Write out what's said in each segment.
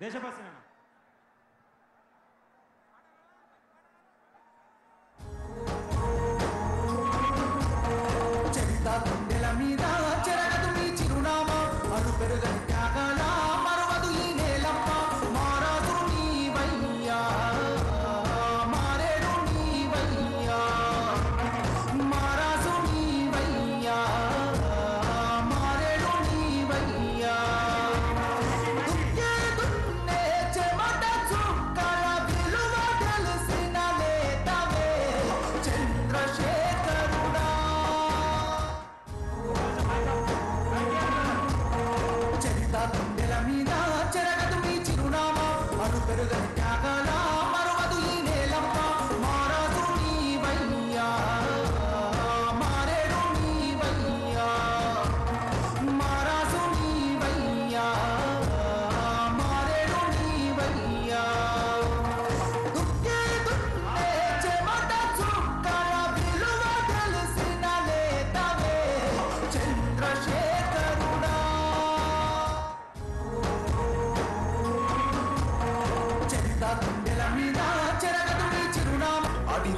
దేశభక్తి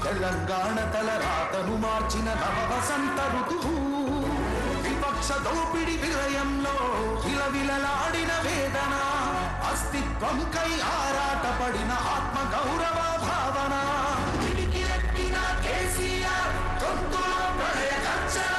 తెలంగాణ తలరాతను మార్చిన నవ వసంత ఋతువు విపక్ష దోపిడి విలయంలో విలవిలలాడిన వేదన అస్తిత్వం కై ఆరాటపడిన ఆత్మ గౌరవ భావన పిడికిలెత్తిన కేసీఆర్ గొంతులో ప్రళయ గర్జన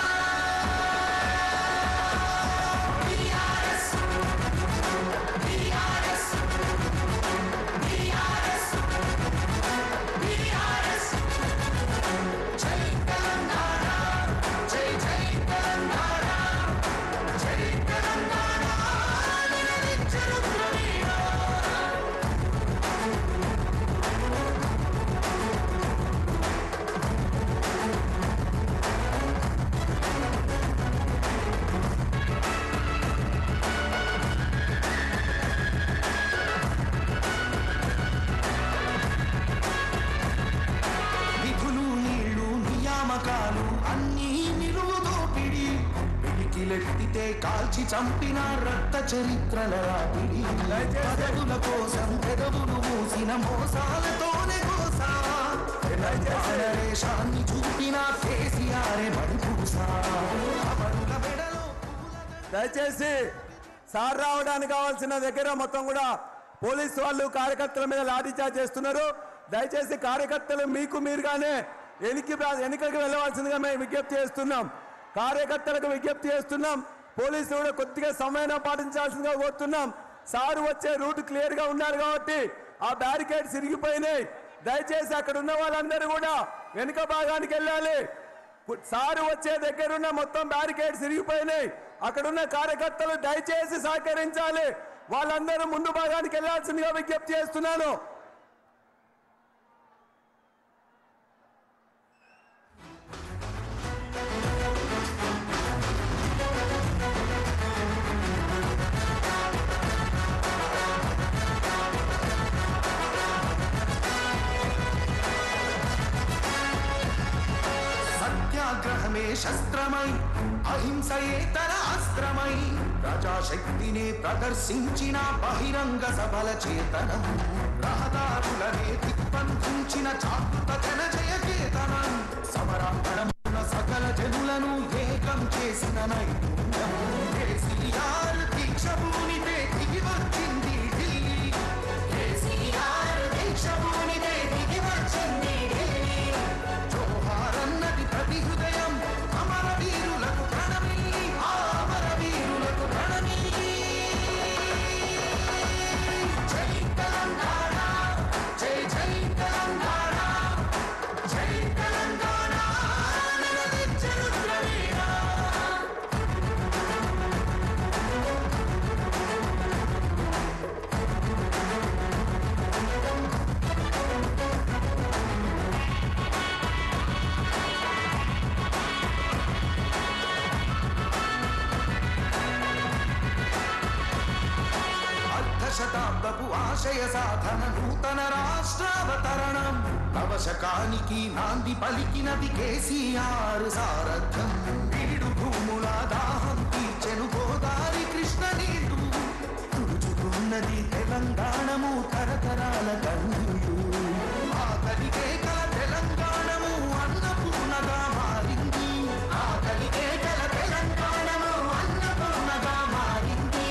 పిడికిలెత్తితే కాల్చి చంపిన రక్త చరిత్రల రాపిడి పదవుల కోసం పెదవులు మూసిన మోసాలతోనే కోసా దేశాన్ని చూపిన కేసీఆర్ దయచేసి సార్ రావడానికి కావాల్సిన దగ్గర మొత్తం కూడా పోలీసు వాళ్ళు కార్యకర్తల మీద లాఠీచార్జ్ చేస్తున్నారు. దయచేసి కార్యకర్తలు మీకు మీరుగానే ఎన్నికలకు వెళ్ళవలసిందిగా మేము విజ్ఞప్తి చేస్తున్నాం. కార్యకర్తలకు విజ్ఞప్తి చేస్తున్నాం. పోలీసులు కూడా కొద్దిగా సమయం పాటించాల్సిందిగా కోరుతున్నాం. సారు వచ్చే రూట్ క్లియర్ గా ఉన్నారు కాబట్టి ఆ బ్యారికేడ్స్ ఇరిగిపోయినాయి. దయచేసి అక్కడ ఉన్న వాళ్ళందరూ కూడా వెనుక భాగానికి వెళ్ళాలి. సారు వచ్చే దగ్గరున్న మొత్తం బ్యారికేడ్స్ ఇరిగిపోయినాయి. అక్కడున్న కార్యకర్తలు దయచేసి సహకరించాలి. వాళ్ళందరూ ముందు భాగానికి వెళ్లాల్సిందిగా విజ్ఞప్తి చేస్తున్నాను. సత్యాగ్రహమే శస్త్రమై అహింసయే తన అస్త్రమై ప్రజాశక్తిని ప్రదర్శించిన బహిరంగ సభల చేతనం రహదారులనే దిగ్బంధించిన చాతుత జన జయ కేతనం సమరాంగణమున సకల జనులను ఏకం చేసిన నైపుణ్యం కేసీఆర్ దీక్ష భూమితే దిగి వచ్చింది ఢిల్లీ కేసీఆర్ దీక్ష భూమితే దిగి వచ్చింది ఢిల్లీ జోహారన్నది ప్రతి హృదయం అమర వీరులకు ప్రణమి అమర వీరులకు ప్రణమి జై తెలంగాణ జై జై తెలంగాణ జై తెలంగాణ నిలదించరు ద్రవీణ శతాబ్దపు ఆశయ సాధన నూతన రాష్ట్రావతరణం నవశకానికి నాంది పలికినది కేసీఆర్ సారథ్యం వీడు భూముల దాహం తీర్చెను గోదావరి కృష్ణ నీరు తుడుచుకున్నది తెలంగాణ తెలంగాణము తరతరాల కన్నులు ఆకలికే కల తెలంగాణము అన్నపూర్ణగా మారింది ఆకలికే కల తెలంగాణము అన్నపూర్ణగా మారింది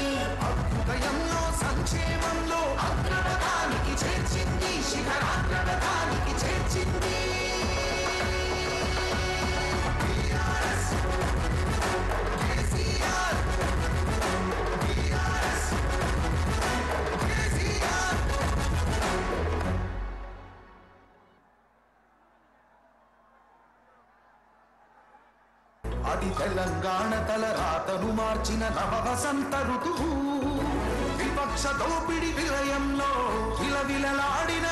అభ్యుదయంలో సంక్షేమంలో అగ్రపథానికి చేర్చింది శిఖరాగ్రపథానికి చేర్చింది అది తెలంగాణ తలరాతను మార్చిన నవ వసంత ఋతువు విపక్ష దోపిడి విలయంలో విలవిలలాడిన